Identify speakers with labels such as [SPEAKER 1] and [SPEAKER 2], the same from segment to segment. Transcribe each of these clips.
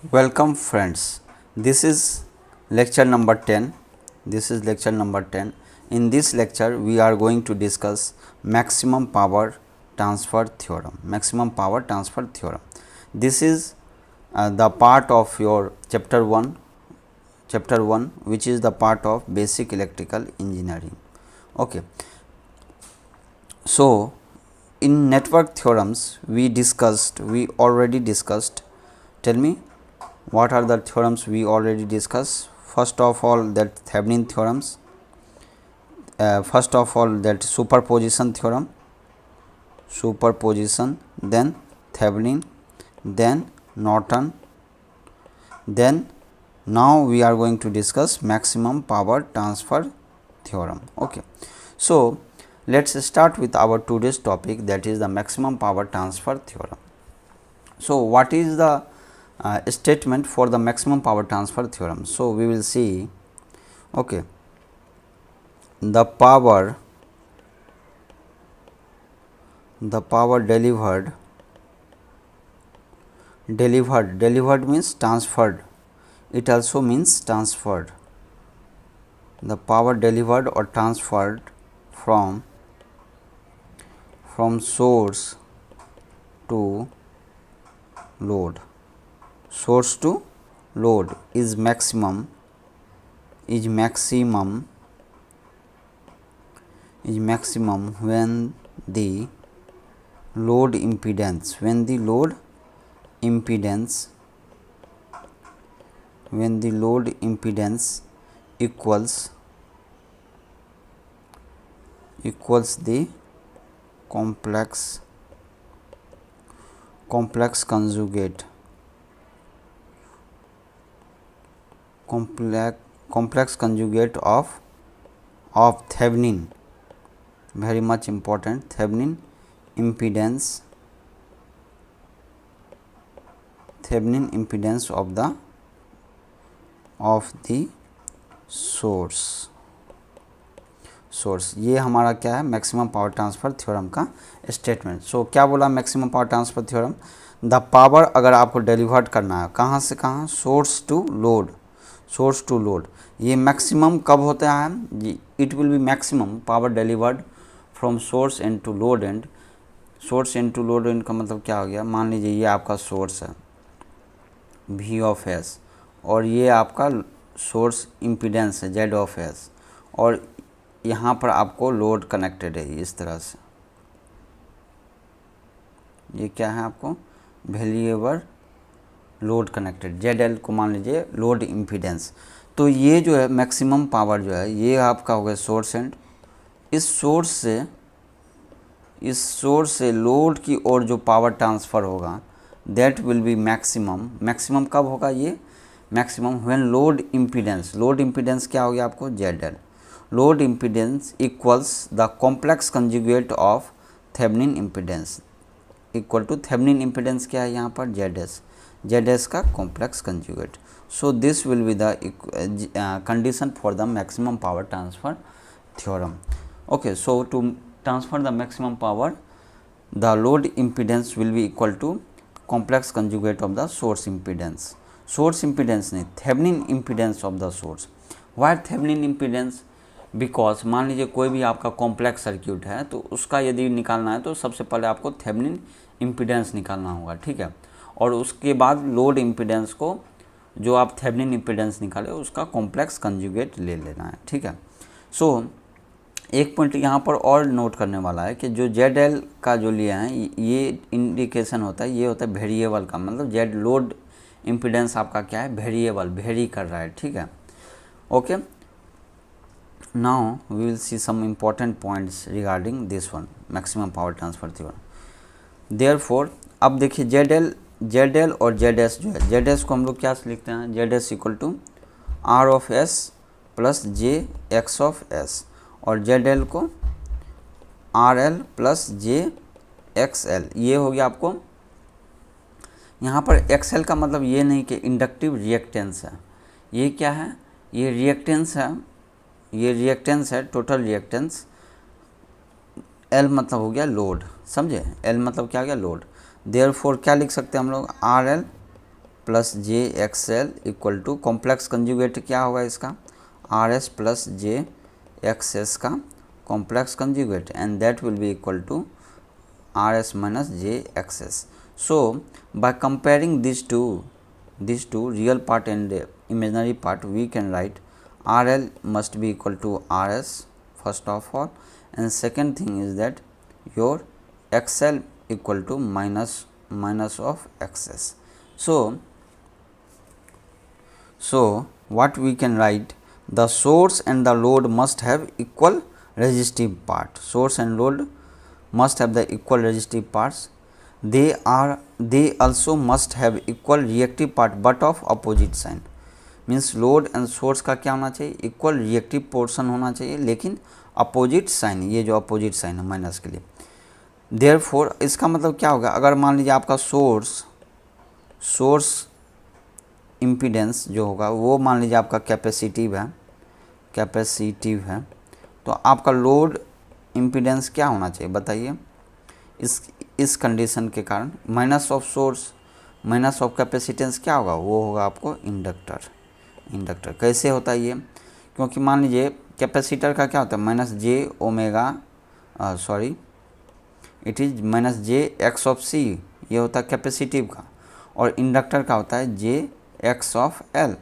[SPEAKER 1] Welcome friends. This is lecture number 10. This is lecture number 10. In this lecture we are going to discuss maximum power transfer theorem. Maximum power transfer theorem. This is the part of your chapter 1 which is the part of basic electrical engineering. Okay. So, in network theorems we already discussed. Tell me, what are the theorems we already discussed? First of all, that Thevenin theorems. First of all, that superposition theorem, then Thevenin, then Norton, then now we are going to discuss maximum power transfer theorem. Okay. So, let us start with our today's topic, that is the maximum power transfer theorem. So, what is the statement for the maximum power transfer theorem? So, we will see okay, the power delivered means transferred, it also means transferred, the power delivered or transferred from source to load. Source to load is maximum when the load impedance equals the complex conjugate of Thevenin, very much important, Thevenin impedance of the source. ये हमारा क्या है, maximum power transfer theorem का statement. So क्या बोला maximum power transfer theorem? The power अगर आपको delivered करना है कहाँ से कहाँ, सोर्स टू लोड. ये मैक्सिमम कब होता है? It will be maximum power delivered from source end to load end. Source end to load end का मतलब क्या हो गया? मान लीजिए ये आपका सोर्स है V ऑफ S और ये आपका सोर्स इम्पीडेंस है Z ऑफ S और यहाँ पर आपको लोड कनेक्टेड है इस तरह से. ये क्या है आपको? वेरिएबल लोड कनेक्टेड, ZL को मान लीजिए लोड इम्पीडेंस. तो ये जो है मैक्सिमम पावर जो है ये आपका हो गया सोर्स एंड. इस सोर्स से लोड की ओर जो पावर ट्रांसफ़र होगा दैट विल बी मैक्सिमम कब होगा? ये मैक्सिमम व्हेन लोड इम्पीडेंस क्या हो गया आपको? ZL. Load impedance equals the complex conjugate of Thevenin impedance, equal to Thevenin impedance क्या है यहाँ पर? ZS का complex conjugate. So this will be the condition for the maximum power transfer theorem. Okay, so to transfer the maximum power the load impedance will be equal to complex conjugate of the source impedance. Source impedance नहीं, Thevenin impedance of the source. Why Thevenin impedance? Because मान लीजिए कोई भी आपका complex circuit है तो उसका यदि निकालना है तो सबसे पहले आपको थेवेनिन इम्पीडेंस निकालना होगा, ठीक है. और उसके बाद लोड इम्पीडेंस को जो आप थेवेनिन इम्पीडेंस निकाले उसका कॉम्प्लेक्स कंजुगेट ले लेना है, ठीक है. सो एक पॉइंट यहाँ पर और नोट करने वाला है कि जो ZL का जो लिया है ये इंडिकेशन होता है, ये होता है वेरिएबल का, मतलब Z लोड इम्पीडेंस आपका क्या है? वेरिएबल, वेरी कर रहा है, ठीक है. Okay, now we will see some important points regarding this one, maximum power transfer theorem. Therefore अब देखिए ZL और ZS जो है, ZS को हम लोग क्या लिखते हैं? ZS equal to R of S plus JX of S और ZL को RL प्लस JXL. ये हो गया आपको. यहाँ पर XL का मतलब ये नहीं कि इंडक्टिव रिएक्टेंस है, ये क्या है? ये रिएक्टेंस है, टोटल रिएक्टेंस. L मतलब हो गया लोड, समझे? L मतलब क्या हो गया? लोड. देयरफॉर क्या लिख सकते हैं हम लोग? RL plus J X L equal to complex conjugate क्या होगा इसका, R S plus J X S का complex conjugate, and that will be equal to R S minus J X S. So by comparing these two real part and imaginary part, we can write RL must be equal to RS first of all, and second thing is that your XL equal to minus of XS. So what we can write, the source and the load must have equal resistive part. Source and load must have the equal resistive parts. They also must have equal reactive part but of opposite sign. Means load end source का क्या होना चाहिए, equal reactive portion होना चाहिए, लेकिन opposite sign, ये जो opposite sign है माइनस के लिए. देयरफॉर इसका मतलब क्या होगा, अगर मान लीजिए आपका सोर्स इम्पीडेंस जो होगा वो मान लीजिए आपका कैपेसिटिव है, तो आपका लोड इम्पीडेंस क्या होना चाहिए बताइए. इस कंडीशन के कारण minus of source minus of capacitance क्या होगा, वो होगा आपको इंडक्टर. कैसे होता है ये, क्योंकि मान लीजिए कैपेसिटर का क्या होता है, minus J omega it is minus J X of C, ये होता है कैपेसिटिव का, और इंडक्टर का होता है जे एक्स ऑफ एल.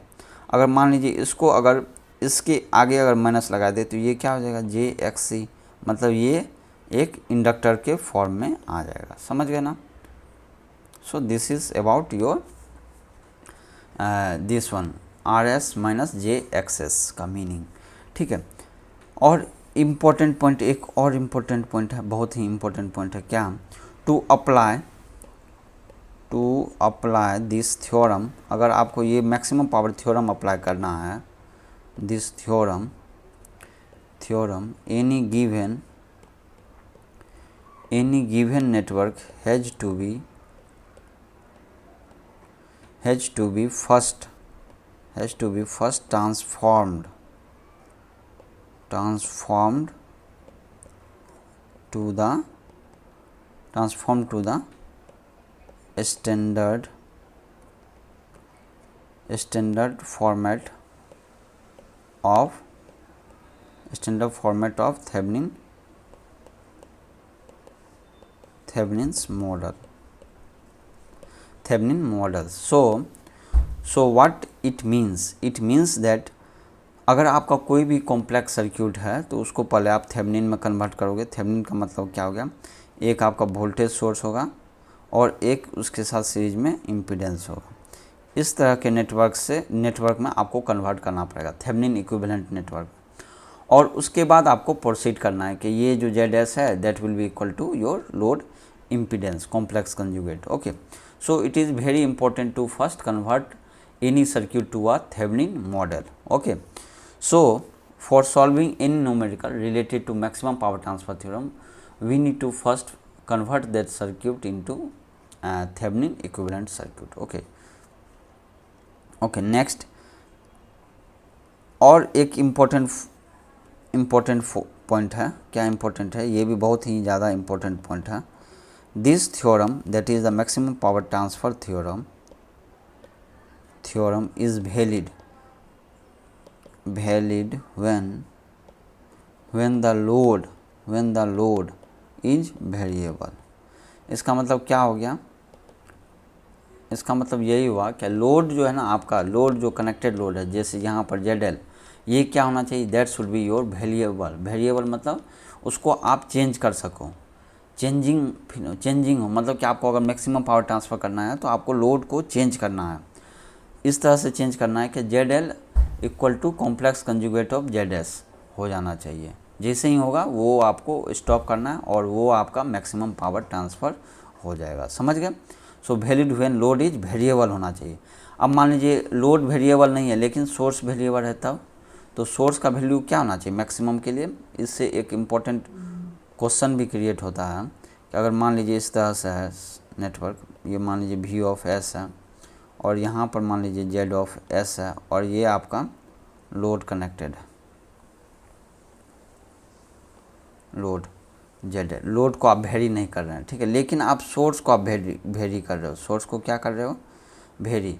[SPEAKER 1] अगर मान लीजिए इसको अगर इसके आगे अगर माइनस लगा दे तो ये क्या हो जाएगा, जे एक्स सी, मतलब ये एक इंडक्टर के फॉर्म में आ जाएगा. समझ गए ना. So this is about your this one are S minus J X S का मीनिंग. ठीक है. और इम्पोर्टेंट पॉइंट, एक और इम्पोर्टेंट पॉइंट है, बहुत ही इम्पोर्टेंट पॉइंट है, क्या, टू अप्लाई दिस थ्योरम. अगर आपको ये मैक्सिमम पावर थ्योरम अप्लाई करना है, this theorem any given network has to be first transformed to the standard format of Thevenin's model. So what it means that अगर आपका कोई भी कॉम्प्लेक्स सर्क्यूट है तो उसको पहले आप थेवेनिन में कन्वर्ट करोगे. थेवेनिन का मतलब क्या हो गया, एक आपका वोल्टेज सोर्स होगा और एक उसके साथ सीरीज में इम्पीडेंस होगा. इस तरह के नेटवर्क में आपको कन्वर्ट करना पड़ेगा थेवेनिन इक्विवेलेंट नेटवर्क. और उसके बाद आपको प्रोसीड करना है कि ये जो जेड एस है that will be equal to your load impedance complex conjugate. Okay, so it is very important to first convert any circuit to a Thevenin model. Okay, so for solving any numerical related to maximum power transfer theorem, we need to first convert that circuit into Thevenin equivalent circuit. Okay, next और एक important point है. क्या important है, ये भी बहुत ही ज़्यादा important point है. This theorem, that is the maximum power transfer theorem is valid when the load is variable. इसका मतलब क्या हो गया, इसका मतलब यही हुआ कि लोड जो है ना, आपका लोड जो कनेक्टेड लोड है, जैसे यहाँ पर ZL, ये क्या होना चाहिए, that should be your variable मतलब उसको आप चेंज कर सको, चेंजिंग हो, मतलब कि आपको अगर मैक्सिमम पावर ट्रांसफ़र करना है तो आपको लोड को चेंज करना है. इस तरह से चेंज करना है कि ZL equal to complex conjugate of ZS हो जाना चाहिए. जैसे ही होगा वो आपको स्टॉप करना है और वो आपका मैक्सिमम पावर ट्रांसफ़र हो जाएगा. समझ गए. So valid when load is variable होना चाहिए. अब मान लीजिए लोड वेरिएबल नहीं है लेकिन सोर्स वेरिएबल है, तब तो सोर्स का वैल्यू क्या होना चाहिए मैक्सिमम के लिए. इससे एक इम्पॉर्टेंट क्वेश्चन भी क्रिएट होता है कि अगर मान लीजिए इस तरह से है नेटवर्क, ये मान लीजिए V ऑफ S है और यहाँ पर मान लीजिए Z ऑफ S है और ये आपका लोड कनेक्टेड है, लोड ZL. लोड को आप वेरी नहीं कर रहे हैं, ठीक है, लेकिन आप सोर्स को आप वेरी कर रहे हो. सोर्स को क्या कर रहे हो, वेरी.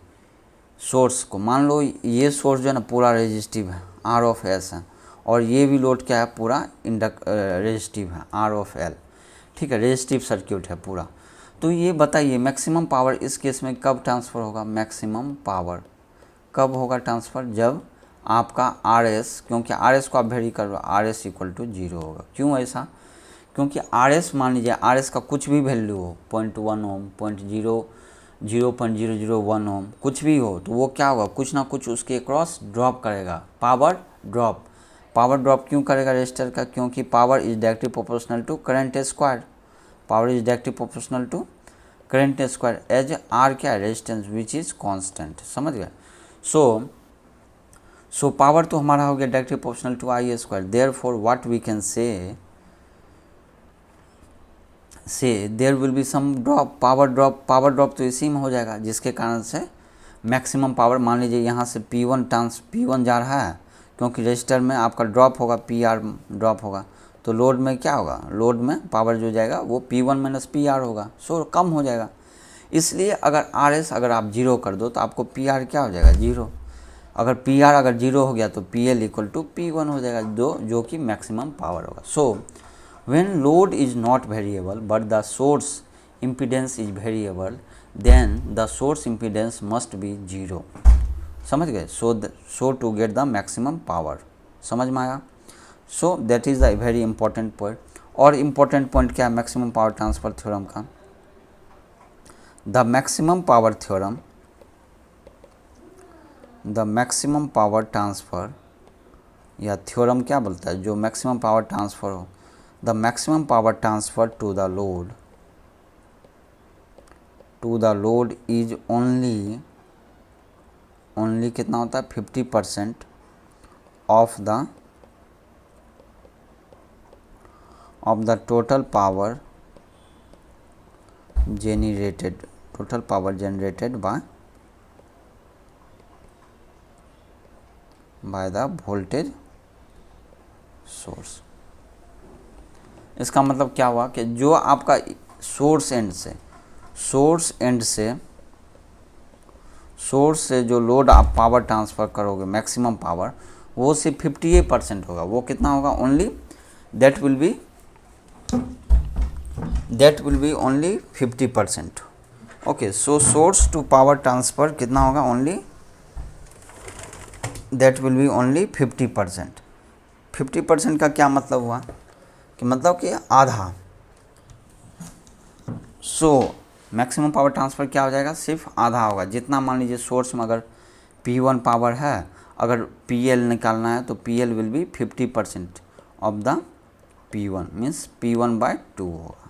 [SPEAKER 1] सोर्स को, मान लो ये सोर्स जो है ना पूरा रेजिस्टिव है, आर ऑफ एस है, और ये भी लोड क्या है, पूरा रेजिस्टिव है, आर ऑफ एल, ठीक है, रेजिस्टिव सर्क्यूट है पूरा। तो ये बताइए मैक्सिमम पावर इस केस में कब ट्रांसफ़र होगा? मैक्सिमम पावर कब होगा ट्रांसफ़र? जब आपका आर एस, क्योंकि आर एस को आप वेरी कर लो, आर एस इक्वल टू 0 होगा। क्यों ऐसा? क्योंकि आर एस, मान लीजिए आर एस का कुछ भी वैल्यू हो, 0.1 ओम, 0.0001 ओम, कुछ भी हो, तो वो क्या होगा, कुछ ना कुछ उसके क्रॉस ड्रॉप करेगा, पावर ड्रॉप। पावर ड्रॉप क्यों करेगा रेजिस्टर का? क्योंकि power is directly proportional to current square, power is directly proportional to current square as R क्या है, रेजिस्टेंस विच इज़ कांस्टेंट। समझ गए? सो पावर तो हमारा हो गया directly proportional to I square, therefore what we can say there will be some drop, power drop तो इसी में हो जाएगा, जिसके कारण से मैक्सिमम पावर, मान लीजिए यहाँ से P1 जा रहा है, क्योंकि रजिस्टर में आपका ड्रॉप होगा, PR ड्रॉप होगा, तो लोड में क्या होगा, लोड में पावर जो जाएगा वो P1 माइनस PR होगा, सो कम हो जाएगा। इसलिए अगर RS अगर आप 0 कर दो तो आपको PR क्या हो जाएगा, 0। अगर PR अगर 0 हो गया तो PL इक्वल टू P1 हो जाएगा, जो कि मैक्सिमम पावर होगा। सो when load is not variable but the source impedance is variable, then the source impedance must be 0। समझ गए? so to get the maximum power, समझ में आया? so that is the very important point। और important point क्या है maximum power transfer theorem का? the maximum power theorem, the maximum power transfer या थ्योरम क्या बोलता है, जो मैक्सिमम पावर ट्रांसफ़र हो, the maximum power transfer to the load is only कितना होता है, 50% of the total power generated by the voltage source। इसका मतलब क्या हुआ कि जो आपका सोर्स से जो लोड आप पावर ट्रांसफ़र करोगे मैक्सिमम पावर, वो सिर्फ 58% होगा। वो कितना होगा? Only that will be only 50%। Okay, so source to power transfer कितना होगा? Only that will be only 50%। 50% का क्या मतलब हुआ कि मतलब कि आधा। सो मैक्सिमम पावर ट्रांसफ़र क्या हो जाएगा? सिर्फ आधा होगा। जितना मान लीजिए सोर्स में अगर P1 पावर है, अगर PL निकालना है तो PL will be 50% of the P1, means P1/2 होगा,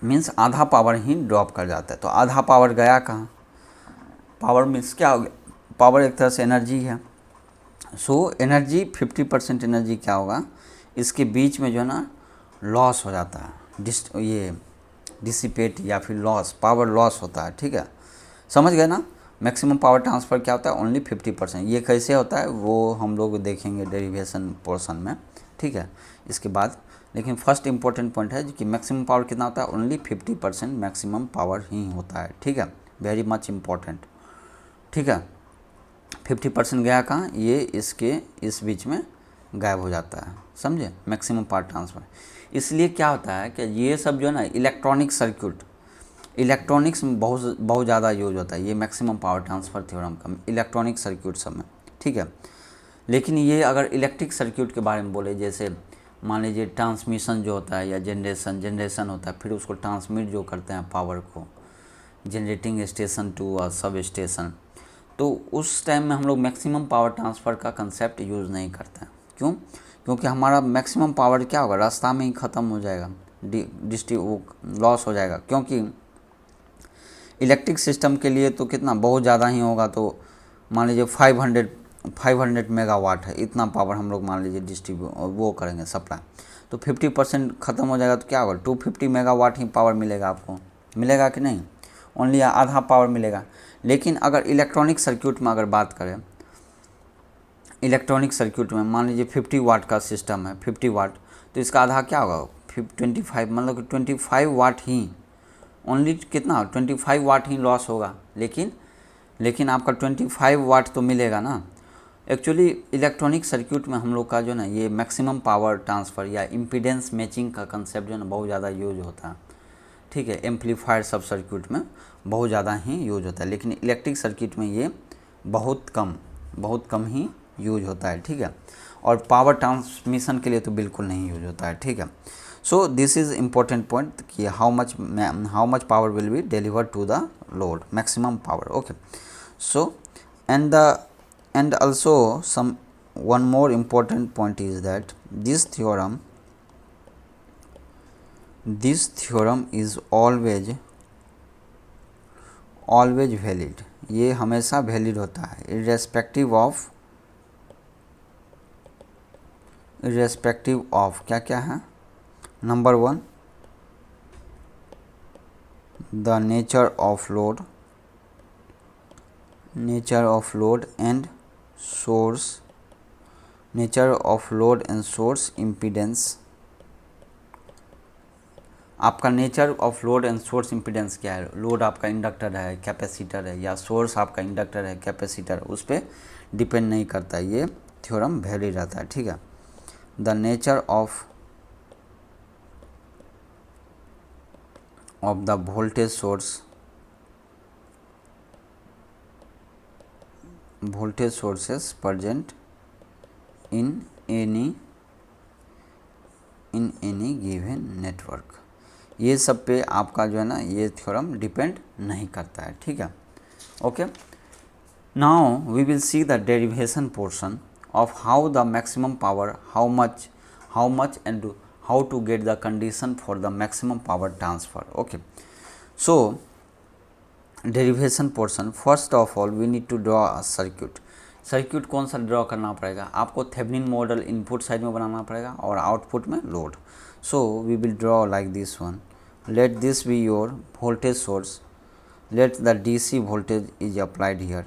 [SPEAKER 1] मीन्स आधा पावर ही ड्रॉप कर जाता है। तो आधा पावर गया कहाँ? पावर मीन्स क्या हो गया? पावर एक तरह से एनर्जी है। सो एनर्जी 50% एनर्जी क्या होगा, इसके बीच में जो है ना लॉस हो जाता है, ये डिसिपेट या फिर लॉस, पावर लॉस होता है। ठीक है, समझ गए ना? मैक्सिमम पावर ट्रांसफ़र क्या होता है? ओनली 50%। ये कैसे होता है वो हम लोग देखेंगे डेरिवेशन पोर्शन में, ठीक है, इसके बाद। लेकिन फर्स्ट इंपॉर्टेंट पॉइंट है कि मैक्सिमम पावर कितना होता है? ओनली 50% मैक्सिमम पावर ही होता है। ठीक है, वेरी मच इम्पॉर्टेंट। ठीक है, 50% गया कहाँ? ये इसके इस बीच में गायब हो जाता है, समझे? Maximum power transfer. इसलिए क्या होता है कि ये सब जो है ना इलेक्ट्रॉनिक सर्क्यूट, इलेक्ट्रॉनिक्स में बहुत ज़्यादा यूज होता है ये मैक्सिमम पावर ट्रांसफ़र थ्योरम का इलेक्ट्रॉनिक सर्क्यूट सब में। ठीक है, लेकिन ये अगर इलेक्ट्रिक सर्क्यूट के बारे में बोले, जैसे मान लीजिए ट्रांसमिशन जो होता है या जनरेशन होता है, फिर उसको ट्रांसमिट जो करते हैं पावर को जनरेटिंग स्टेशन टू और सब स्टेशन, तो उस टाइम में हम लोग मैक्सिमम पावर ट्रांसफ़र का कंसेप्ट यूज़ नहीं करते हैं। क्यों? क्योंकि हमारा मैक्सिमम पावर क्या होगा? रास्ता में ही ख़त्म हो जाएगा, लॉस हो जाएगा। क्योंकि इलेक्ट्रिक सिस्टम के लिए तो कितना बहुत ज़्यादा ही होगा, तो मान लीजिए 500 मेगावाट है, इतना पावर हम लोग मान लीजिए वो करेंगे सप्लाई, तो 50% ख़त्म हो जाएगा, तो क्या होगा? 250 मेगावाट ही पावर मिलेगा आपको, मिलेगा कि नहीं? ओनली आधा पावर मिलेगा। लेकिन अगर इलेक्ट्रॉनिक सर्क्यूट में अगर बात करें, इलेक्ट्रॉनिक सर्क्यूट में मान लीजिए 50 वाट का सिस्टम है, 50 वाट, तो इसका आधा क्या होगा? 25, मतलब कि 25 वाट ही, ओनली कितना 25 वाट ही लॉस होगा, लेकिन आपका 25 वाट तो मिलेगा ना। एक्चुअली इलेक्ट्रॉनिक सर्क्यूट में हम लोग का जो ना ये मैक्सिमम पावर ट्रांसफ़र या इम्पीडेंस मैचिंग का कंसेप्ट जो है ना बहुत ज़्यादा यूज होता है, ठीक है। एम्पलीफायर सब सर्क्यूट में बहुत ज़्यादा ही यूज होता है, लेकिन इलेक्ट्रिक सर्किट में ये बहुत कम ही यूज होता है, ठीक है। और पावर ट्रांसमिशन के लिए तो बिल्कुल नहीं यूज होता है, ठीक है। So this is important point कि how much power will be deliver to the load, maximum power, okay. So and also one more important point is that this theorem is always valid, ये हमेशा valid होता है irrespective of क्या क्या है। Number 1 the nature of load and source impedance। आपका nature of load end source impedance क्या है, लोड आपका इंडक्टर है, कैपेसिटर है, या सोर्स आपका इंडक्टर है, कैपेसिटर, उस पर डिपेंड नहीं करता, ये थ्योरम वैलिड रहता है, ठीक है। The nature of the voltage sources present in any given network, ये सब पे आपका जो है ना ये थ्योरम डिपेंड नहीं करता है, ठीक है, okay. Now we will see the derivation portion of how the maximum power, how much and how to get the condition for the maximum power transfer, okay. So derivation portion, first of all we need to draw a circuit कौन सा draw करना पड़ेगा आपको, Thevenin model input side में बनाना पड़ेगा और output में load. So we will draw like this one, let this be your voltage source, let the DC voltage is applied here,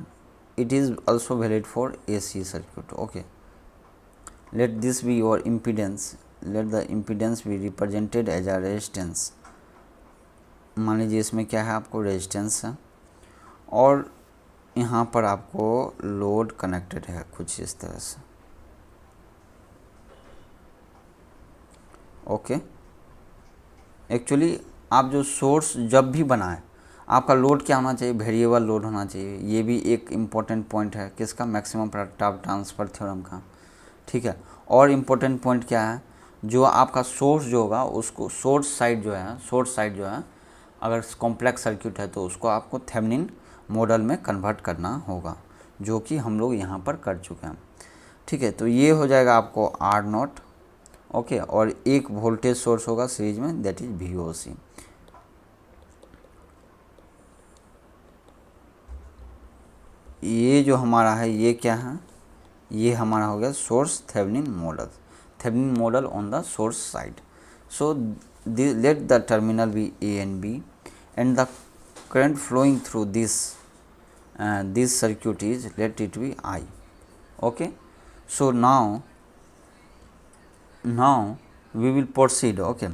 [SPEAKER 1] it is also valid for AC circuit, okay। Let this be your impedance, let the impedance be represented as a resistance, मान लीजिए इसमें क्या है आपको resistance है और यहाँ पर आपको लोड कनेक्टेड है कुछ इस तरह से, ओके। एक्चुअली आप जो सोर्स जब भी बनाएं आपका लोड क्या होना चाहिए, वेरिएबल लोड होना चाहिए, ये भी एक इम्पॉर्टेंट पॉइंट है किसका, मैक्सिमम पावर ट्रांसफ़र थ्योरम का, ठीक है। और इम्पोर्टेंट पॉइंट क्या है, जो आपका सोर्स जो होगा उसको सोर्स साइड जो है अगर कॉम्प्लेक्स सर्क्यूट है तो उसको आपको थेवेनिन मॉडल में कन्वर्ट करना होगा, जो कि हम लोग यहाँ पर कर चुके हैं, ठीक है। तो ये हो जाएगा आपको R0, ओके, और एक वोल्टेज सोर्स होगा सीरीज में, दैट इज VOC। ये जो हमारा है ये क्या है, ये हमारा हो गया source Thevenin model on the source side. So let the terminal be A and B and the current flowing through this circuit is, let it be I, okay। So now we will proceed, okay।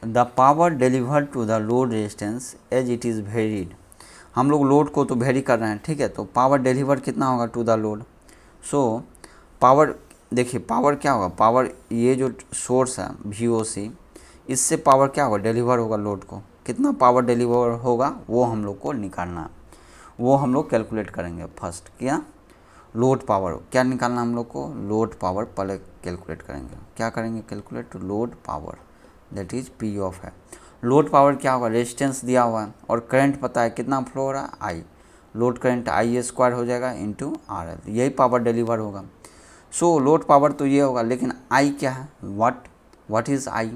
[SPEAKER 1] the power delivered to the load resistance as it is varied, हम लोग load को तो very कर रहे हैं, ठीक है। तो पावर डिलीवर कितना होगा to the load, so power देखिए पावर क्या होगा, पावर ये जो सोर्स है VOC, इससे पावर क्या होगा डिलीवर होगा लोड को, कितना पावर डिलीवर होगा वो हम लोग को निकालना है, वो हम लोग कैलकुलेट करेंगे। फर्स्ट क्या लोड पावर क्या निकालना हम लोग को, लोड पावर पहले कैलकुलेट करेंगे, क्या करेंगे calculate, load power that is P of है। लोड पावर क्या होगा, रेजिस्टेंस दिया हुआ है और करंट पता है कितना फ्लो हो रहा है I, लोड करंट I² हो जाएगा इंटू RL, यही पावर डिलीवर होगा। सो लोड पावर तो ये होगा, लेकिन I क्या है, व्हाट इज़ I,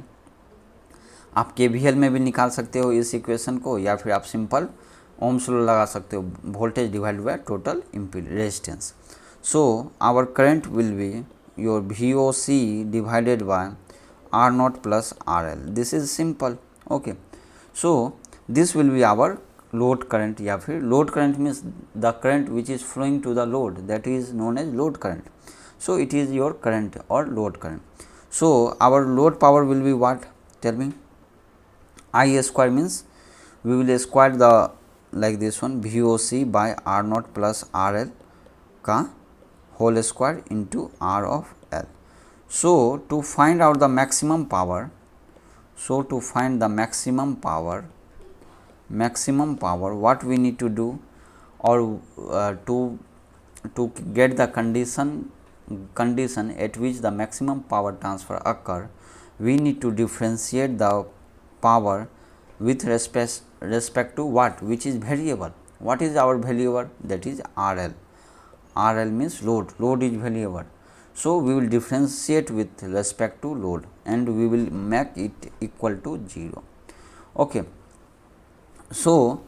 [SPEAKER 1] आप KVL में भी निकाल सकते हो इस इक्वेशन को, या फिर आप सिंपल ओम्स लॉ लगा सकते हो, voltage divide by total resistance. So our current will be your VOC divided by R0 plus RL, this is simple, okay. So this will be our load current, या फिर load current means the current which is flowing to the load, that is known as load current. So it is your current or load current. So our load power will be what, tell me, I² means we will square the like this one VOC by R naught plus RL का whole square into R of L. So, to find out the maximum power, what we need to do, or to get the condition at which the maximum power transfer occur, we need to differentiate the power with respect to what, which is variable. What is our variable? That is RL. RL means load is variable. So, we will differentiate with respect to load and we will make it equal to 0. Okay. So,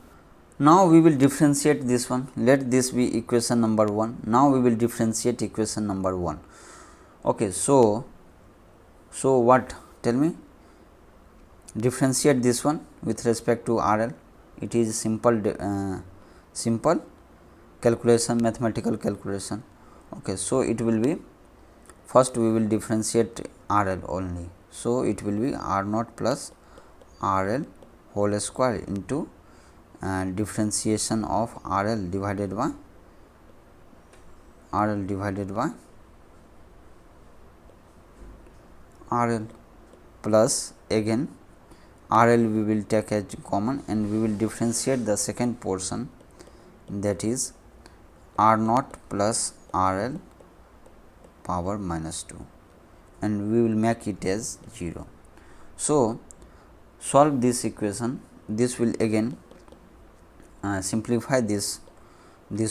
[SPEAKER 1] now we will differentiate this one. Let this be equation number 1. Now, we will differentiate equation number 1. Okay. So what? Tell me. Differentiate this one with respect to RL. It is simple calculation, mathematical calculation. Okay. So, it will be, first we will differentiate RL only. So, it will be R naught plus RL whole square into differentiation of RL divided by RL plus, again RL we will take as common and we will differentiate the second portion, that is R naught plus RL power minus 2, and we will make it as 0. So, solve this equation. This will again simplify this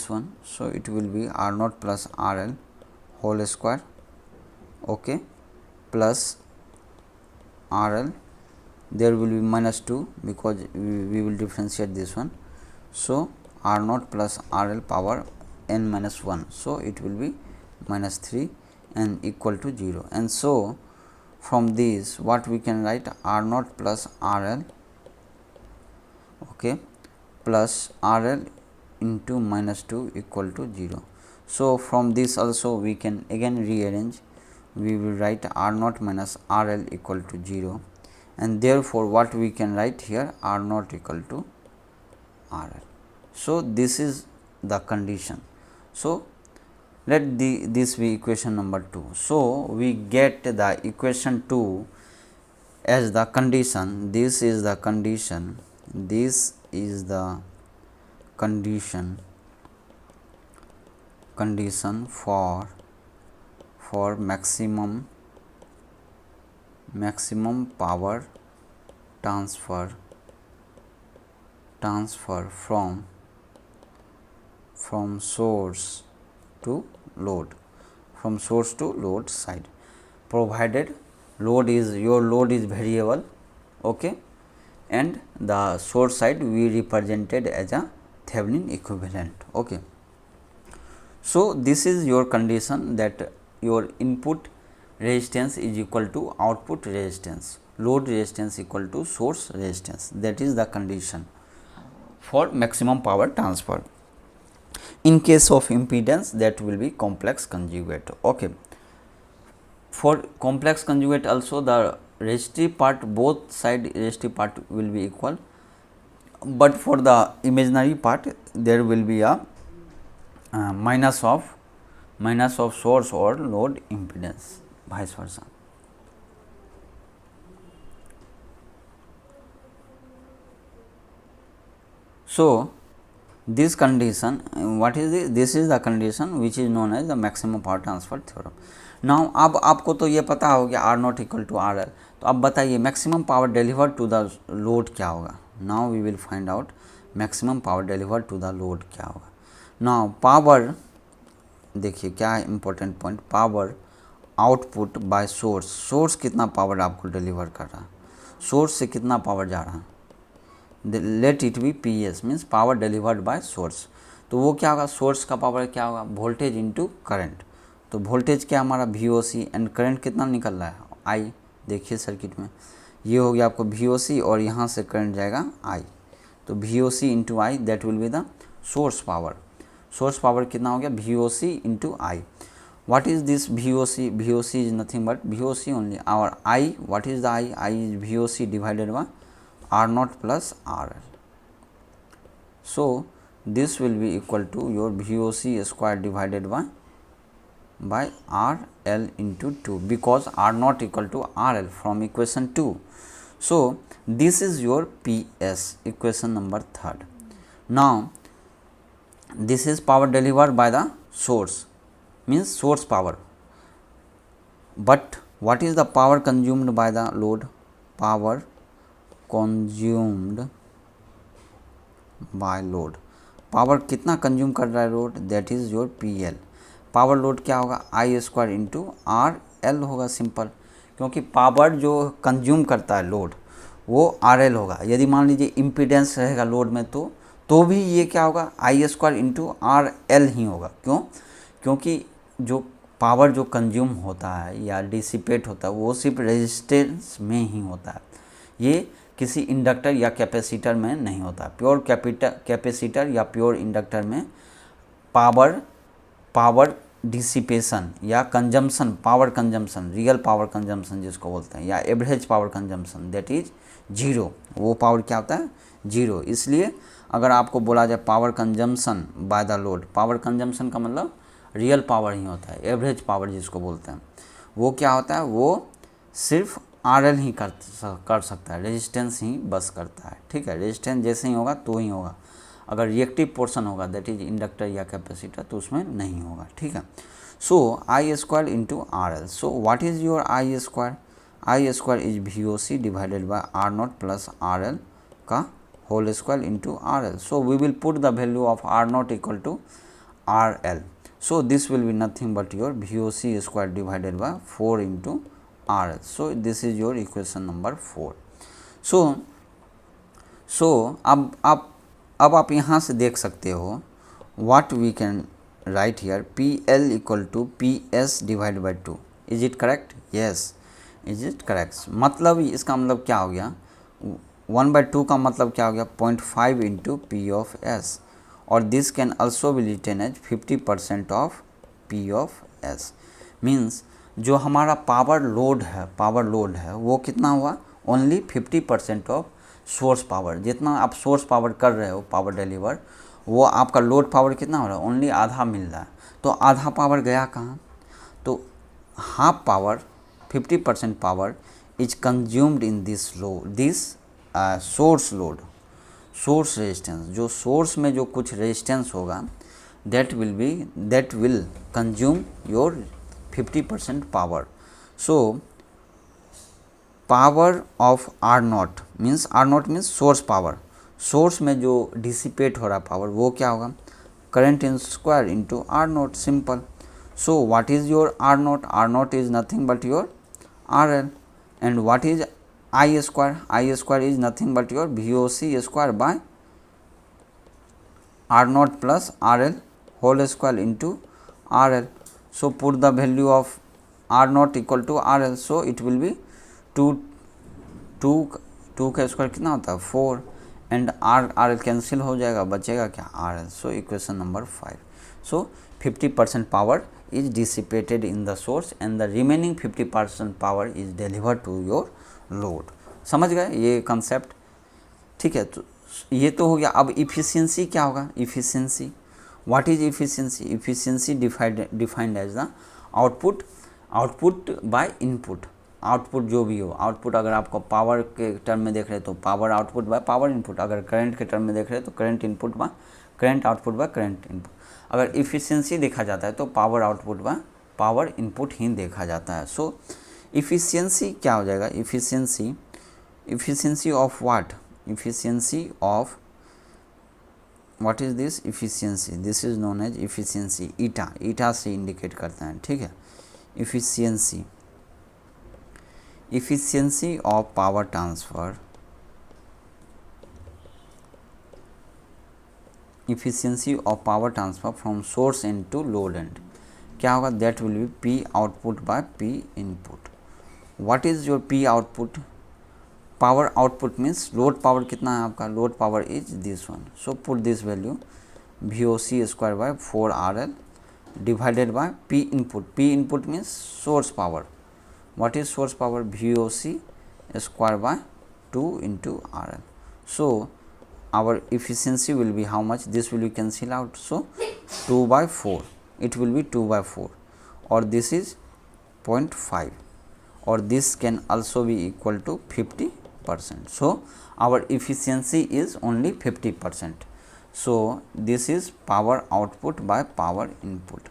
[SPEAKER 1] one. So, it will be R naught plus RL whole square, okay, plus RL, there will be minus 2 because we will differentiate this one. So, R naught plus RL power n minus 1. So, it will be minus 3 and equal to 0. And so, from this what we can write, R naught plus RL, okay, plus RL into minus 2 equal to 0. So, from this also we can again rearrange, we will write R naught minus RL equal to 0, and therefore, what we can write here, R naught equal to RL. So, this is the condition. So, let this be equation number 2. So, we get the equation 2 as the condition. This is the condition, condition for maximum power transfer from source to load, side, provided your load is variable, okay, and the source side we represented as a Thevenin equivalent. Okay. So, this is your condition, that your input resistance is equal to output resistance, load resistance equal to source resistance. That is the condition for maximum power transfer. In case of impedance, that will be complex conjugate. Okay. For complex conjugate also, the resistive part, both side resistive part will be equal, but for the imaginary part there will be a minus of source or load impedance, vice versa. So, this condition, what is this? This is the condition which is known as the maximum power transfer theorem. Now, अब आपको तो ये पता हो गया R not equal to RL, तो अब बताइए maximum power deliver to the load क्या होगा. Now we will find out maximum power deliver to the load क्या होगा. नाउ पावर, देखिए क्या है important point, power output by source कितना पावर आपको डिलीवर कर रहा है, सोर्स से कितना पावर जा रहा है, let it be PS means power delivered by source. तो वो क्या होगा, सोर्स का पावर क्या होगा, वोल्टेज इंटू करंट. तो वोल्टेज क्या हमारा VOC एंड करंट कितना निकल रहा है I. देखिए सर्किट में ये हो गया आपको VOC और यहाँ से करंट जाएगा I. तो VOC into I, that will be the source power. Source power कितना हो गया, VOC into I. What is this VOC? VOC is nothing but VOC only. Our I, what is the I? I is VOC divided by R naught plus RL. So this will be equal to your VOC square divided by RL into 2, because R not equal to RL from equation 2. So this is your PS, equation number 3rd. Now this is power delivered by the source, means source power. But what is the power consumed by the load? Power consumed by load, power कितना consume कर रहा है load, that is your PL. Power load क्या होगा, I square into RL होगा, simple, क्योंकि power जो consume करता है लोड वो RL होगा. यदि मान लीजिए इम्पीडेंस रहेगा लोड में तो भी ये क्या होगा, I स्क्वायर इंटू RL ही होगा. क्यों? क्योंकि जो पावर जो कंज्यूम होता है या डिसिपेट होता है वो सिर्फ रेजिस्टेंस में ही होता है, ये किसी इंडक्टर या कैपेसिटर में नहीं होता. प्योर कैपेसिटर या प्योर इंडक्टर में पावर डिसिपेशन या consumption, power consumption, real power consumption जिसको बोलते हैं, या average power consumption, that is zero. वो पावर क्या होता है, जीरो. इसलिए अगर आपको बोला जाए power consumption by the load, power consumption का मतलब रियल पावर ही होता है. एवरेज पावर जिसको बोलते हैं वो क्या होता है, वो सिर्फ RL ही कर सकता है, रेजिस्टेंस ही बस करता है. ठीक है, रेजिस्टेंस जैसे ही होगा तो ही होगा. अगर रिएक्टिव पोर्शन होगा दैट इज इंडक्टर या कैपेसिटर तो उसमें नहीं होगा. ठीक है. So I square into RL. So what is your I square? I square is VOC divided by R0 plus RL का whole square into RL. So we will put the value of R0 equal to RL. So this will be nothing but your VOC square divided by 4 into RL. So this is your equation number 4. So अब आप यहाँ से देख सकते हो what we can write here, PL equal to PS divided by 2. Is it correct? Yes. Is it correct? मतलब इसका मतलब क्या हो गया, 1/2 का मतलब क्या हो गया, 0.5 into P of S. और this can also be written as 50% of P of S. Means जो हमारा पावर लोड है वो कितना हुआ, ओनली 50% ऑफ सोर्स पावर. जितना आप सोर्स पावर कर रहे हो पावर डिलीवर, वो आपका लोड पावर कितना हो रहा है, ओनली आधा मिल रहा है. तो आधा पावर गया कहाँ, तो half power, 50% power is consumed in this source load, source resistance. जो सोर्स में जो कुछ रेजिस्टेंस होगा that will consume your 50% power. So power of R0 means source power. Source में जो डिसिपेट हो रहा पावर वो क्या होगा, current in square into R0, simple. So what is your R0? R0 is nothing but your RL. And what is I square? I square is nothing but your VOC square by R0 plus RL whole square into RL. So put the value of R0 equal to RL. So it will be 2 का square कितना होता है 4, and RL cancel हो जाएगा, बचेगा क्या RL. So equation number 5. So 50% power is dissipated in the source and the remaining 50% power is delivered to your load. समझ गए ये कंसेप्ट? ठीक है, तो ये तो हो गया. अब इफ़िशियंसी क्या होगा, efficiency, what is efficiency? Efficiency defined as the output by input. Output जो भी हो, आउटपुट अगर आपको पावर के टर्म में देख रहे हैं तो power output by power input, अगर करंट के टर्म में देख रहे हैं तो current input by current output by current input. अगर इफ़िशियंसी देखा जाता है तो power output by power input ही देखा जाता है. सो इफ़िशियंसी क्या हो जाएगा, efficiency of what, efficiency of what is this efficiency, this is known as efficiency. Eta से इंडिकेट करते हैं. ठीक है, efficiency of power transfer, efficiency of power transfer from source end to load end क्या होगा, that will be P output by P input. What is your P output? Power output means load power कितना है आपका, load power is this one. So put this value VOC square by 4 RL divided by P input. P input means source power. What is source power? VOC square by 2 into RL. So our efficiency will be how much, this will be cancel out, so 2/4, it will be 2/4, or this is 0.5, or this can also be equal to 50%. So our efficiency is only 50%. So this is power output by power input.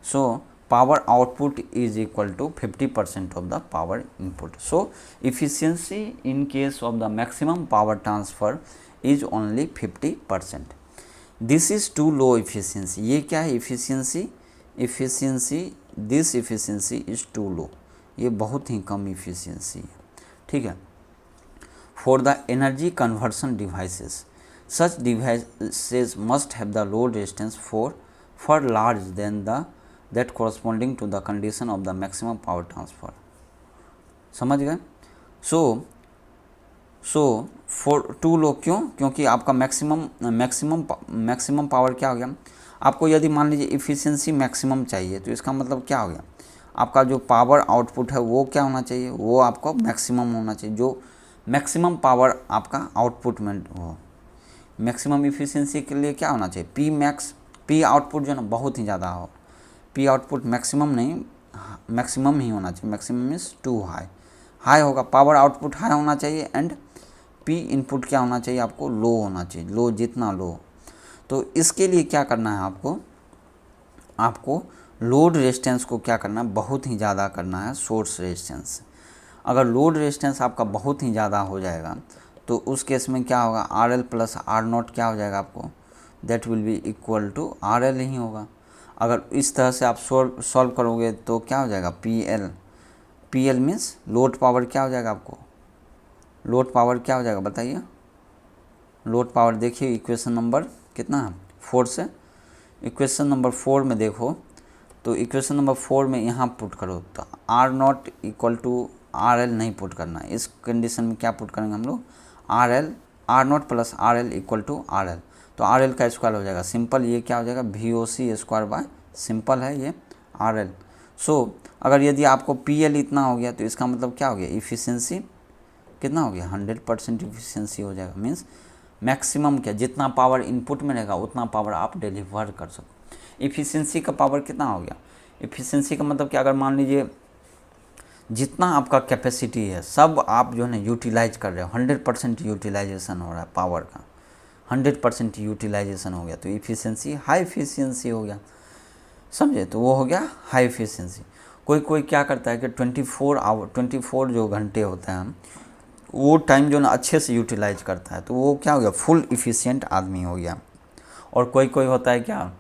[SPEAKER 1] So power output is equal to 50% of the power input. So efficiency in case of the maximum power transfer is only 50%. This is too low efficiency. ये क्या है efficiency? This efficiency is too low. ये बहुत ही कम efficiency है, ठीक है. For the energy conversion devices, such devices must have the load resistance far large than that corresponding to the condition of the maximum power transfer. समझ गए? So for to low, क्यों? क्योंकि आपका मैक्सिमम पावर क्या हो गया, आपको यदि मान लीजिए इफ़िशियंसी मैक्सिमम चाहिए तो इसका मतलब क्या हो गया, आपका जो पावर आउटपुट है वो क्या होना चाहिए, वो आपको मैक्सिमम होना चाहिए, जो मैक्सिमम पावर आपका आउटपुट में हो. मैक्सिमम इफ़िशियंसी के लिए क्या होना चाहिए, पी मैक्स, पी आउटपुट जो है ना बहुत ही ज़्यादा हो. पी आउटपुट मैक्सिमम नहीं, मैक्सिमम ही होना चाहिए. मैक्सिमम इज़ टू हाई होगा, पावर आउटपुट हाई होना चाहिए, एंड पी इनपुट क्या होना चाहिए आपको, लो होना चाहिए. लो जितना लो. तो इसके लिए क्या करना है आपको लोड रेजिस्टेंस को क्या करना है, बहुत ही ज़्यादा करना है सोर्स रेजिस्टेंस. अगर लोड रेजिस्टेंस आपका बहुत ही ज़्यादा हो जाएगा तो उस केस में क्या होगा, R L plus R naught क्या हो जाएगा आपको, that will be equal to R L ही होगा. अगर इस तरह से आप सॉल्व करोगे तो क्या हो जाएगा, P L means load power क्या हो जाएगा आपको, लोड पावर क्या हो जाएगा बताइए. लोड पावर देखिए इक्वेशन नंबर कितना है 4 से, इक्वेशन नंबर 4 में देखो तो इक्वेशन नंबर 4 में यहाँ पुट करो तो R not equal to R L नहीं पुट करना है. इस कंडीशन में क्या पुट करेंगे हम लोग, R not plus R L equal to R L. तो आर एल का स्क्वायर हो जाएगा सिंपल, ये क्या हो जाएगा V O C square by simple है ये आर एल. सो अगर यदि आपको पी एल इतना हो गया तो इसका मतलब क्या हो गया, इफ़िशियंसी कितना हो गया, 100% इफ़िशियंसी हो जाएगा. मीन्स मैक्सिमम क्या, जितना पावर इनपुट में रहेगा उतना पावर आप डिलीवर कर सको. इफ़िशियंसी का पावर कितना हो गया, इफ़िशियंसी का मतलब कि अगर मान लीजिए जितना आपका कैपेसिटी है सब आप जो है ना यूटिलाइज कर रहे हो, 100% यूटिलाइजेशन हो रहा है पावर का, 100% यूटिलाइजेशन हो गया तो इफ़िशियंसी हाई इफ़िशियंसी हो गया, समझे. तो वो हो गया हाई इफ़िशियंसी. कोई क्या करता है कि 24 जो घंटे होते हैं वो टाइम जो ना अच्छे से यूटिलाइज करता है तो वो क्या हो गया, फुल इफ़िशियंट आदमी हो गया. और कोई होता है क्या,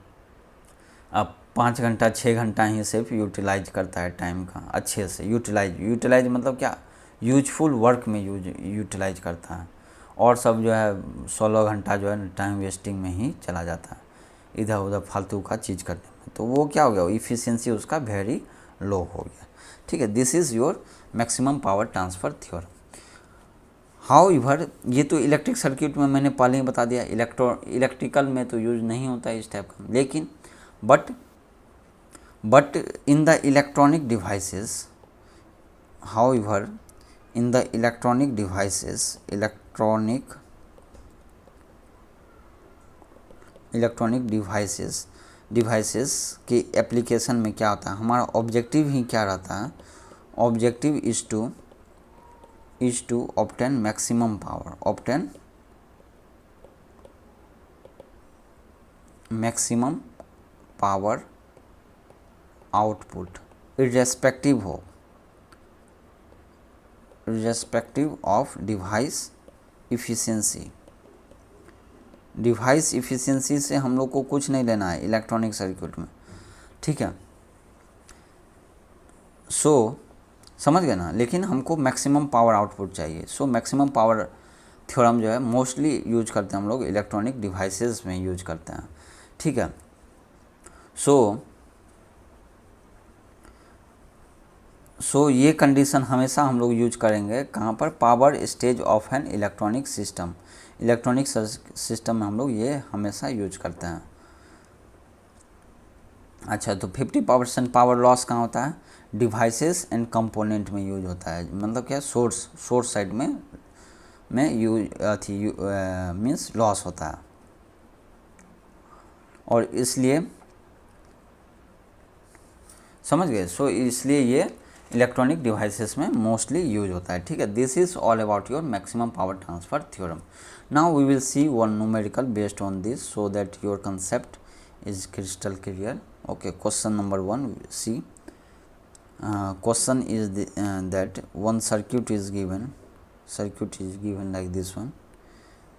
[SPEAKER 1] अब 5 घंटा 6 घंटा ही सिर्फ यूटिलाइज करता है टाइम का, अच्छे से यूटिलाइज मतलब क्या, यूजफुल वर्क में यूटिलाइज करता है, और सब जो है 16 घंटा जो है टाइम वेस्टिंग में ही चला जाता है, इधर उधर फालतू का चीज़ करने में. तो वो क्या हो गया, इफ़िशियंसी उसका वेरी लो हो गया, ठीक है. This is your maximum power transfer theorem. However ये तो इलेक्ट्रिक सर्किट में मैंने पहले ही बता दिया, इलेक्ट्रिकल में तो यूज नहीं होता है इस टाइप का, लेकिन but in the electronic devices, however in the electronic devices के एप्लीकेशन में क्या होता है, हमारा ऑब्जेक्टिव ही क्या रहता है, objective is to obtain maximum power output irrespective of device efficiency. Device efficiency से हम लोग को कुछ नहीं लेना है इलेक्ट्रॉनिक सर्किट में, ठीक है. सो समझ गए ना, लेकिन हमको मैक्सिमम पावर आउटपुट चाहिए. सो मैक्सिमम पावर थ्योरम जो है मोस्टली यूज करते हैं हम लोग इलेक्ट्रॉनिक डिवाइसेस में यूज करते हैं, ठीक है. सो ये कंडीशन हमेशा हम लोग यूज करेंगे कहाँ पर, power stage of an electronic system में हम लोग ये हमेशा यूज करते हैं. अच्छा, तो 50% पावर लॉस कहाँ होता है, डिवाइसेस एंड कंपोनेंट में यूज होता है. मतलब क्या, सोर्स साइड में में मीन्स लॉस होता है, और इसलिए समझ गए। सो इसलिए ये इलेक्ट्रॉनिक डिवाइसेस में मोस्टली यूज होता है, ठीक है। This is all about your maximum power transfer theorem. Now we will see one numerical based on this so that your concept is crystal clear. Okay, question number 1, see, question is that one circuit is given like this one.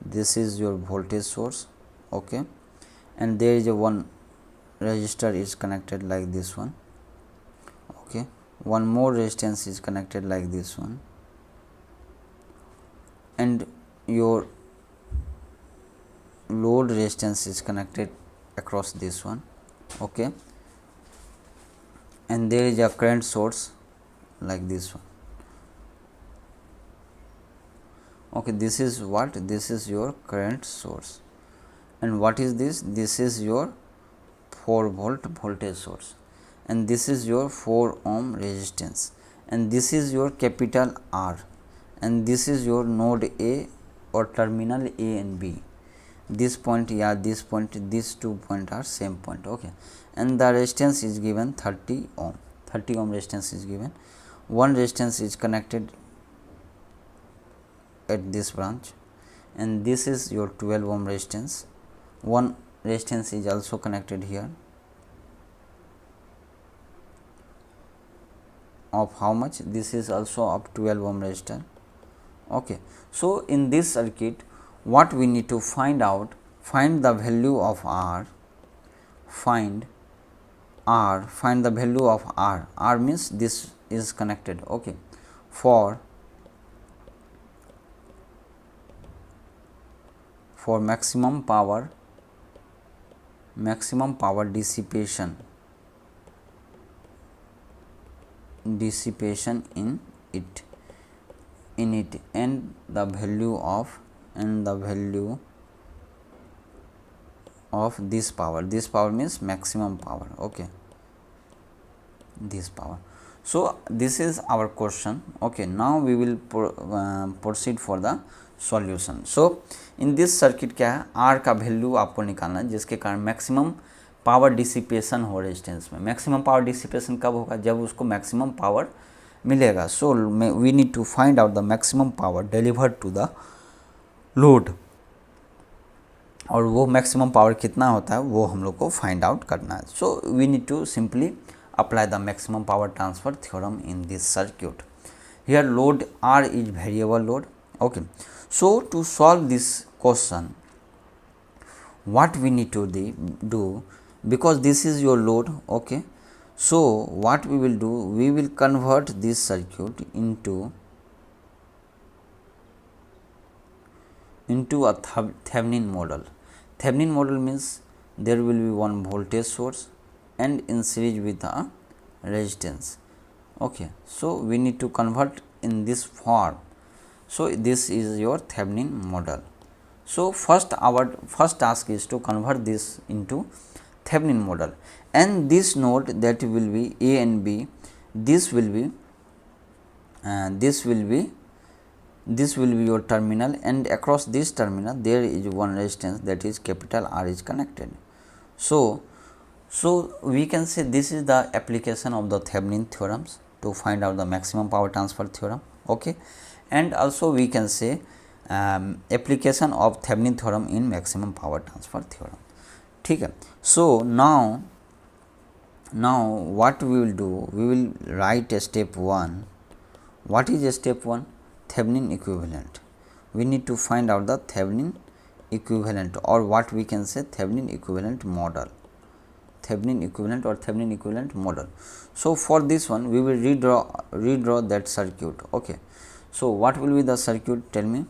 [SPEAKER 1] This is your voltage source, okay, and there is a one resistor is connected like this one, okay, one more resistance is connected like this one, and your load resistance is connected across this one, okay, and there is a current source like this one, okay. This is what? This is your current source. And what is this? This is your 4 volt voltage source, and this is your 4 ohm resistance, and this is your capital R, and this is your node A or terminal A and B. This point, yeah, this point, these 2 points are same point, okay, and the resistance is given 30 ohm. 30 ohm resistance is given. One resistance is connected at this branch, and this is your 12 ohm resistance. One resistance is also connected here of how much? This is also of 12 ohm resistor, okay. So in this circuit, what we need to find out? Find the value of R, find the value of R. R means this is connected, okay, for maximum power dissipation in it, and the value of this power. This power means maximum power, okay, this power. So this is our question, okay. Now we will proceed for the solution. So in this circuit क्या है? R का value आपको निकालना है जिसके कारण maximum power dissipation हो resistance में। मैक्सिमम पावर डिसिपेशन कब होगा? जब उसको मैक्सिमम पावर मिलेगा। So we need to find out the maximum power delivered to the load, और वो मैक्सिमम पावर कितना होता है वो हम लोग को फाइंड आउट करना है। So we need to simply apply the maximum power transfer theorem in this circuit. Here load R is variable load, okay. So to solve this question, what we need to do, because this is your load, okay. So what we will do, we will convert this circuit into a Thevenin model. Thevenin model means there will be one voltage source and in series with a resistance, okay. So we need to convert in this form. So this is your Thevenin model. So our first task is to convert this into Thevenin model, and this node that will be A and B, this will be your terminal, and across this terminal there is one resistance, that is capital R is connected. So we can say this is the application of the Thevenin theorems to find out the maximum power transfer theorem, okay. And also we can say application of Thevenin theorem in maximum power transfer theorem, ठीक है. So now what we will do, we will write a step 1. What is a step 1? Thevenin equivalent. We need to find out the Thevenin equivalent, or what we can say Thevenin equivalent model. Thevenin equivalent or Thevenin equivalent model. So for this one we will redraw that circuit, okay. So what will be the circuit? Tell me.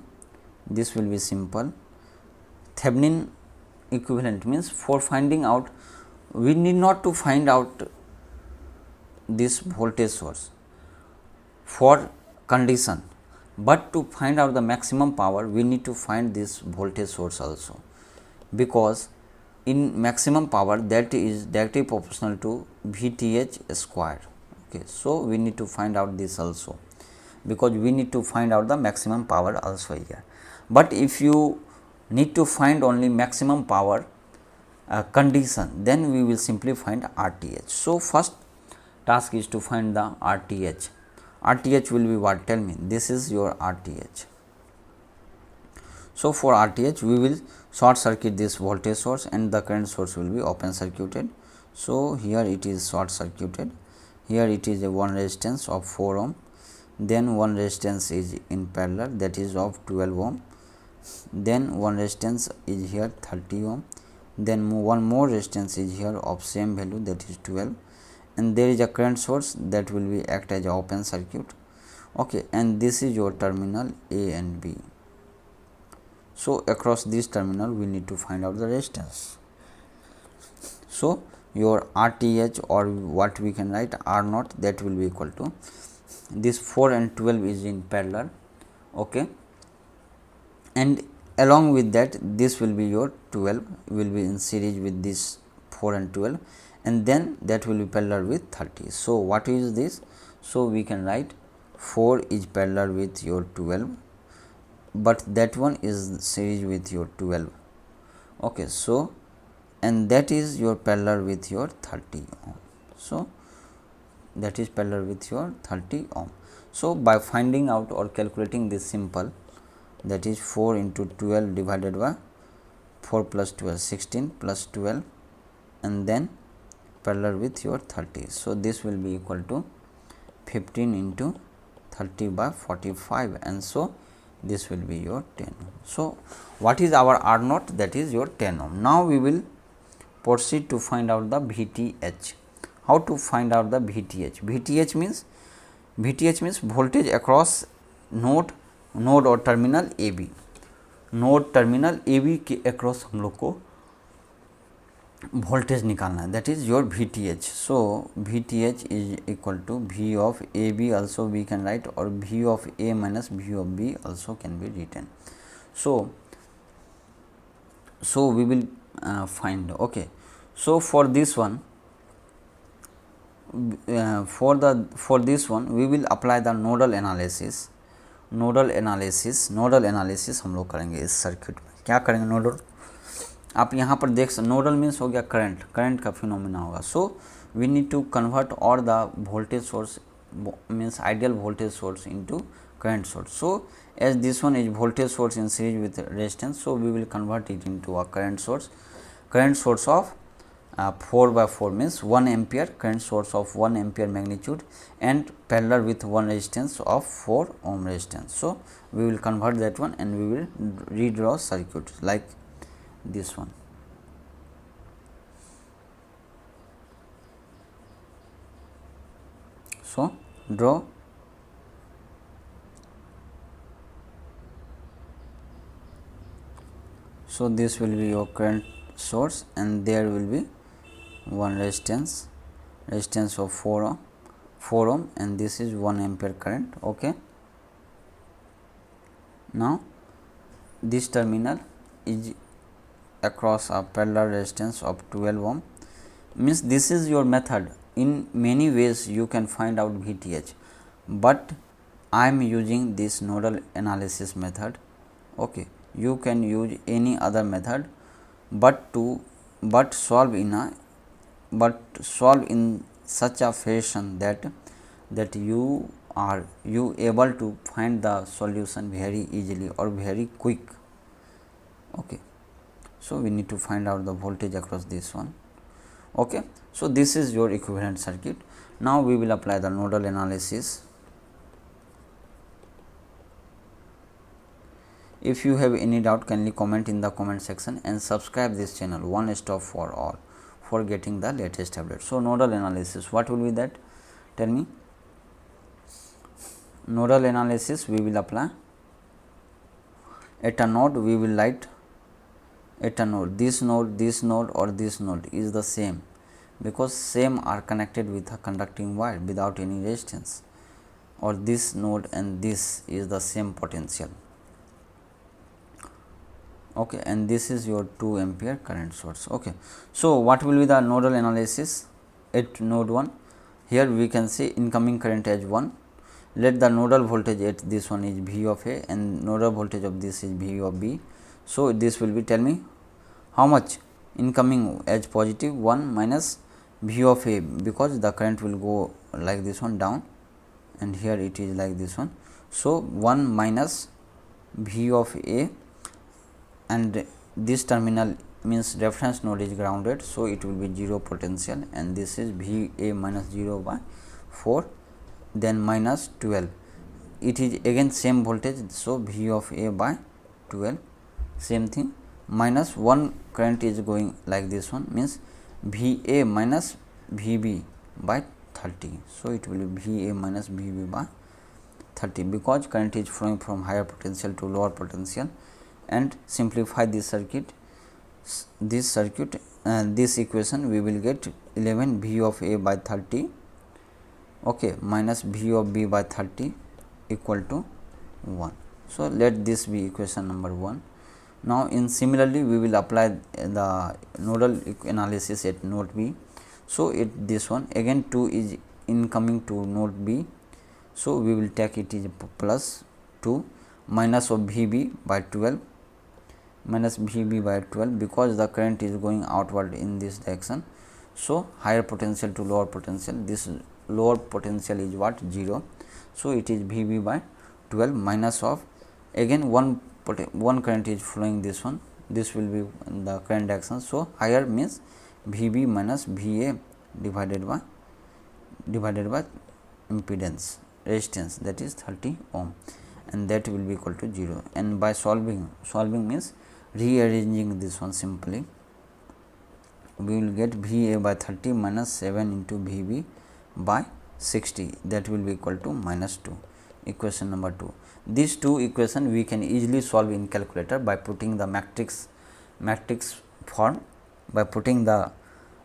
[SPEAKER 1] This will be simple. Thevenin equivalent means for finding out, we need not to find out this voltage source for condition, but to find out the maximum power we need to find this voltage source also, because in maximum power that is directly proportional to VTH square, okay. So we need to find out this also, because we need to find out the maximum power also here. But if you need to find only maximum power condition, then we will simply find RTH. So, first task is to find the RTH. RTH will be what? Tell me, this is your RTH. So, for RTH we will short circuit this voltage source and the current source will be open circuited. So, here it is short circuited, here it is a one resistance of 4 ohm, then one resistance is in parallel, that is of 12 ohm, then one resistance is here 30 ohm, then one more resistance is here of same value, that is 12, and there is a current source that will be act as a open circuit. Okay, and this is your terminal A and B. So, across this terminal we need to find out the resistance. So, your RTH, or what we can write R naught, that will be equal to this 4 and 12 is in parallel, okay, and along with that this will be your 12 will be in series with this 4 and 12, and then that will be parallel with 30. So, what is this? So, we can write 4 is parallel with your 12, but that one is series with your 12, okay. So, and that is your parallel with your 30 ohm. So, that is parallel with your 30 ohm. So, by finding out or calculating this simple, that is 4 into 12 divided by 4 plus 12, 16 plus 12, and then parallel with your 30. So, this will be equal to 15 into 30 by 45, and so this will be your 10 ohm. So, what is our R naught? That is your 10 ohm. Now, we will proceed to find out the VTH. How to find out the VTH? VTH means voltage across node और terminal AB. Node terminal AB के across हम लोग को voltage निकालना है, that is your VTH. So VTH is equal to V of AB also we can write, or V of A minus V of B also can be written. So we will find, okay. So for this one, for this one we will apply the nodal analysis. Nodal analysis हम लोग करेंगे इस circuit में. क्या करेंगे? Nodal, आप यहाँ पर देख नोडल मीन्स हो गया करंट का फिनोमिना होगा. So we need to convert our the voltage source means ideal voltage source into current source. So as this one is voltage source in series with resistance, so we will convert it into a current source of 4 by 4 means 1 ampere, current source of 1 ampere magnitude, and parallel with one resistance of 4 ohm resistance. So, we will convert that one and we will redraw circuit like this one. So, draw. So, this will be your current source and there will be one resistance of 4 ohm, and this is 1 ampere current, okay. Now, this terminal is across a parallel resistance of 12 ohm, means this is your method. In many ways you can find out VTH, but I am using this nodal analysis method, okay. You can use any other method, but solve in such a fashion that you able to find the solution very easily or very quick, okay. So, we need to find out the voltage across this one, okay. So, this is your equivalent circuit. Now, we will apply the nodal analysis. If you have any doubt, kindly comment in the comment section and subscribe this channel, one stop for all, for getting the latest update. So, nodal analysis, what will be that? Tell me. Nodal analysis we will apply. At a node we will write, at a node, this node or this node is the same, because same are connected with a conducting wire without any resistance, or this node and this is the same potential, okay, and this is your 2 ampere current source, okay. So, what will be the nodal analysis at node 1? Here we can see incoming current as 1, let the nodal voltage at this one is V of A and nodal voltage of this is V of B. So, this will be, tell me how much incoming as positive 1 minus V of A, because the current will go like this one down and here it is like this one. So, 1 minus V of A, and this terminal means reference node is grounded. So, it will be 0 potential and this is V A minus 0 by 4, then minus 12, it is again same voltage. So, V of A by 12, same thing, minus 1 current is going like this one, means V A minus V B by 30. So, it will be V A minus V B by 30, because current is flowing from higher potential to lower potential. And simplify this circuit, this equation, we will get 11 V of A by 30, okay, minus V of B by 30 equal to 1. So, let this be equation number 1. Now, in similarly we will apply the nodal analysis at node B. So, this one again 2 is incoming to node B. So, we will take it is plus 2 minus of V B by 12, minus V B by 12, because the current is going outward in this direction. So, higher potential to lower potential, this lower potential is what, 0. So, it is V B by 12 minus of, again one current is flowing this one, this will be the current direction. So, higher means V B minus V A divided by impedance, resistance, that is 30 ohm, and that will be equal to 0. And by solving means rearranging this one, simply we will get V A by 30 minus 7 into V B by 60, that will be equal to minus 2, equation number 2. These two equation we can easily solve in calculator by putting the matrix form, by putting the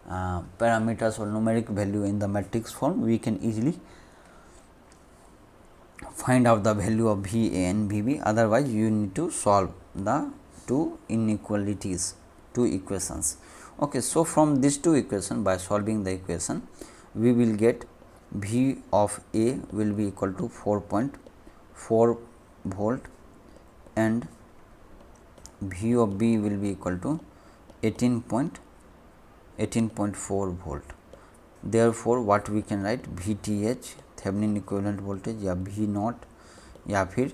[SPEAKER 1] parameters or numeric value in the matrix form. We can easily find out the value of V A and V B, otherwise you need to solve the two inequalities, two equations. Okay, so from these two equations, by solving the equation, we will get V of A will be equal to 4.4 volt and V of B will be equal to 18.4 volt. Therefore, what we can write, VTH Thevenin equivalent voltage या V not या फिर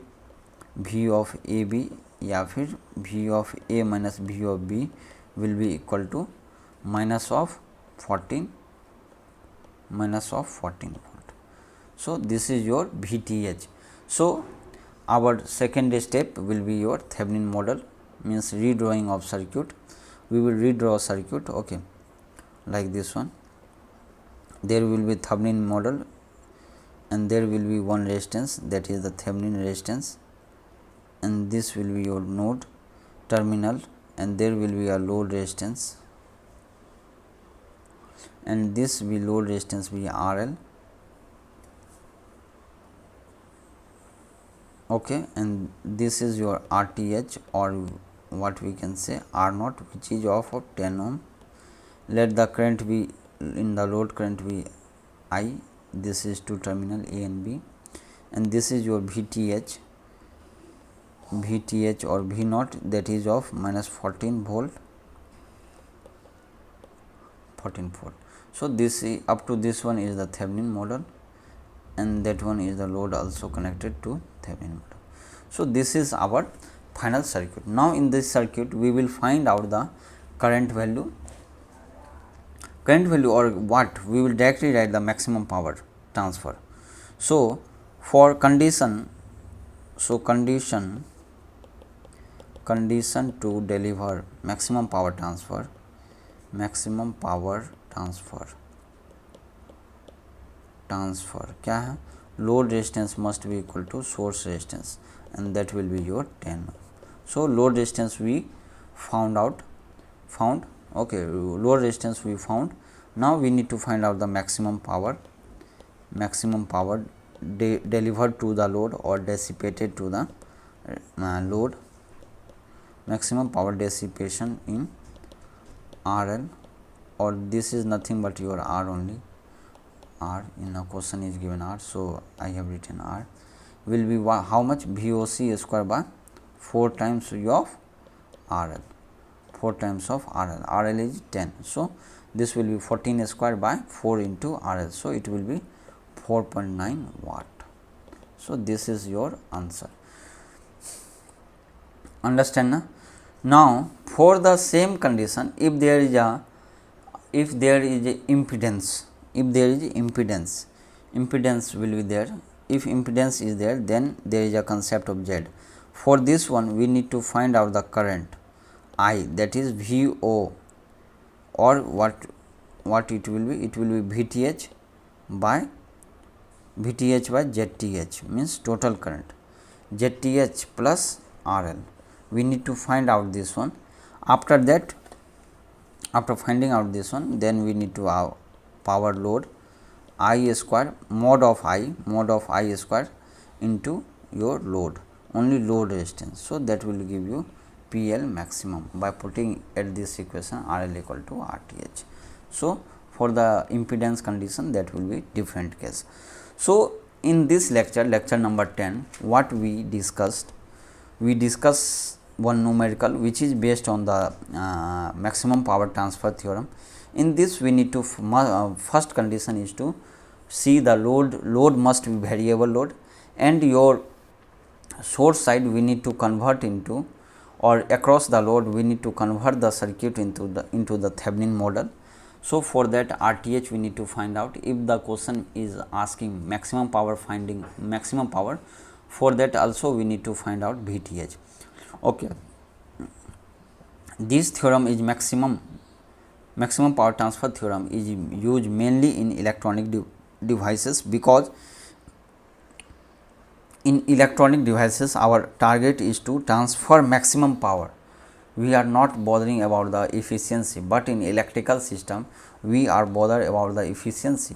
[SPEAKER 1] V of A B या फिर V of A minus V of B will be equal to minus of 14 volt. So, this is your VTH. So, our second step will be your Thevenin model, means redrawing of circuit. We will redraw circuit, okay, like this one. There will be Thevenin model and there will be one resistance, that is the Thevenin resistance, and this will be your node terminal, and there will be a load resistance, and this will load resistance be RL, okay, and this is your RTH, or what we can say R naught, which is of 10 ohm. Let the current be in the load current be I, this is two terminal A and B, and this is your VTH or V naught, that is of minus 14 volt. So, this is, up to this one is the Thevenin model, and that one is the load also connected to Thevenin model. So, this is our final circuit. Now, in this circuit we will find out the current value, or what we will directly write the maximum power transfer. So, for condition to deliver maximum power transfer क्या है, load resistance must be equal to source resistance, and that will be your 10 ohm. So, load resistance we found, okay, load resistance we found. Now, we need to find out the maximum power delivered to the load or dissipated to the load, maximum power dissipation in RL, or this is nothing but your R only, R, in a question is given R, so I have written R, will be how much? VOC square by 4 times U of RL, 4 times of RL, RL is 10. So, this will be 14 square by 4 into RL, so it will be 4.9 watt. So, this is your answer. Understand na? Now, for the same condition, if there is a impedance, impedance will be there. If impedance is there, then there is a concept of Z. For this one, we need to find out the current I, that is VO, or what it will be? It will be VTH by ZTH, means total current, ZTH plus RL. We need to find out this one. After that, after finding out this one, then we need to have power load I square mod of I square into your load, only load resistance. So, that will give you PL maximum by putting at this equation RL equal to RTH. So, for the impedance condition, that will be different case. So, in this lecture number 10, what we discussed one numerical which is based on the maximum power transfer theorem. In this, we need to first condition is to see the load must be variable load, and your source side we need to convert into, or across the load we need to convert the circuit into the Thevenin model. So, for that RTH we need to find out. If the question is asking maximum power, finding maximum power, for that also we need to find out VTH. Okay. This theorem is maximum power transfer theorem is used mainly in electronic devices, because in electronic devices our target is to transfer maximum power. We are not bothering about the efficiency, but in electrical system we are bothered about the efficiency.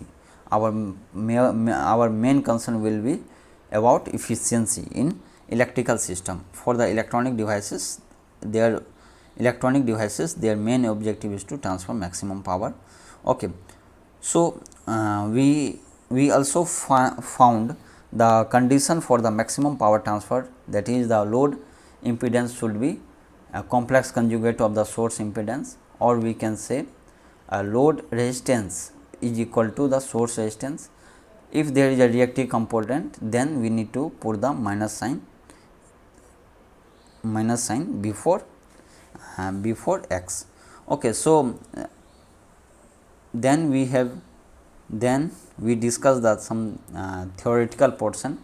[SPEAKER 1] Our main concern will be about efficiency in electrical system. For the electronic devices, their main objective is to transfer maximum power. Okay. So, we also found the condition for the maximum power transfer, that is the load impedance should be a complex conjugate of the source impedance, or we can say a load resistance is equal to the source resistance. If there is a reactive component, then we need to put the minus sign before x. Okay. So, then we discuss that some theoretical portion,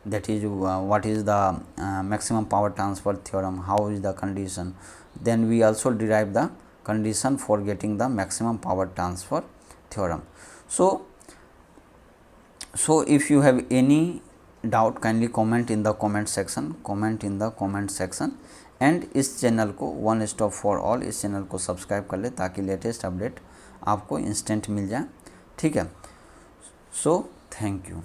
[SPEAKER 1] that is what is the maximum power transfer theorem, how is the condition. Then we also derive the condition for getting the maximum power transfer theorem. So, if you have any doubt, kindly comment in the comment section, and इस channel को one stop for all, इस channel को subscribe कर ले ताकि latest update आपको instant मिल जाए. ठीक है. So thank you.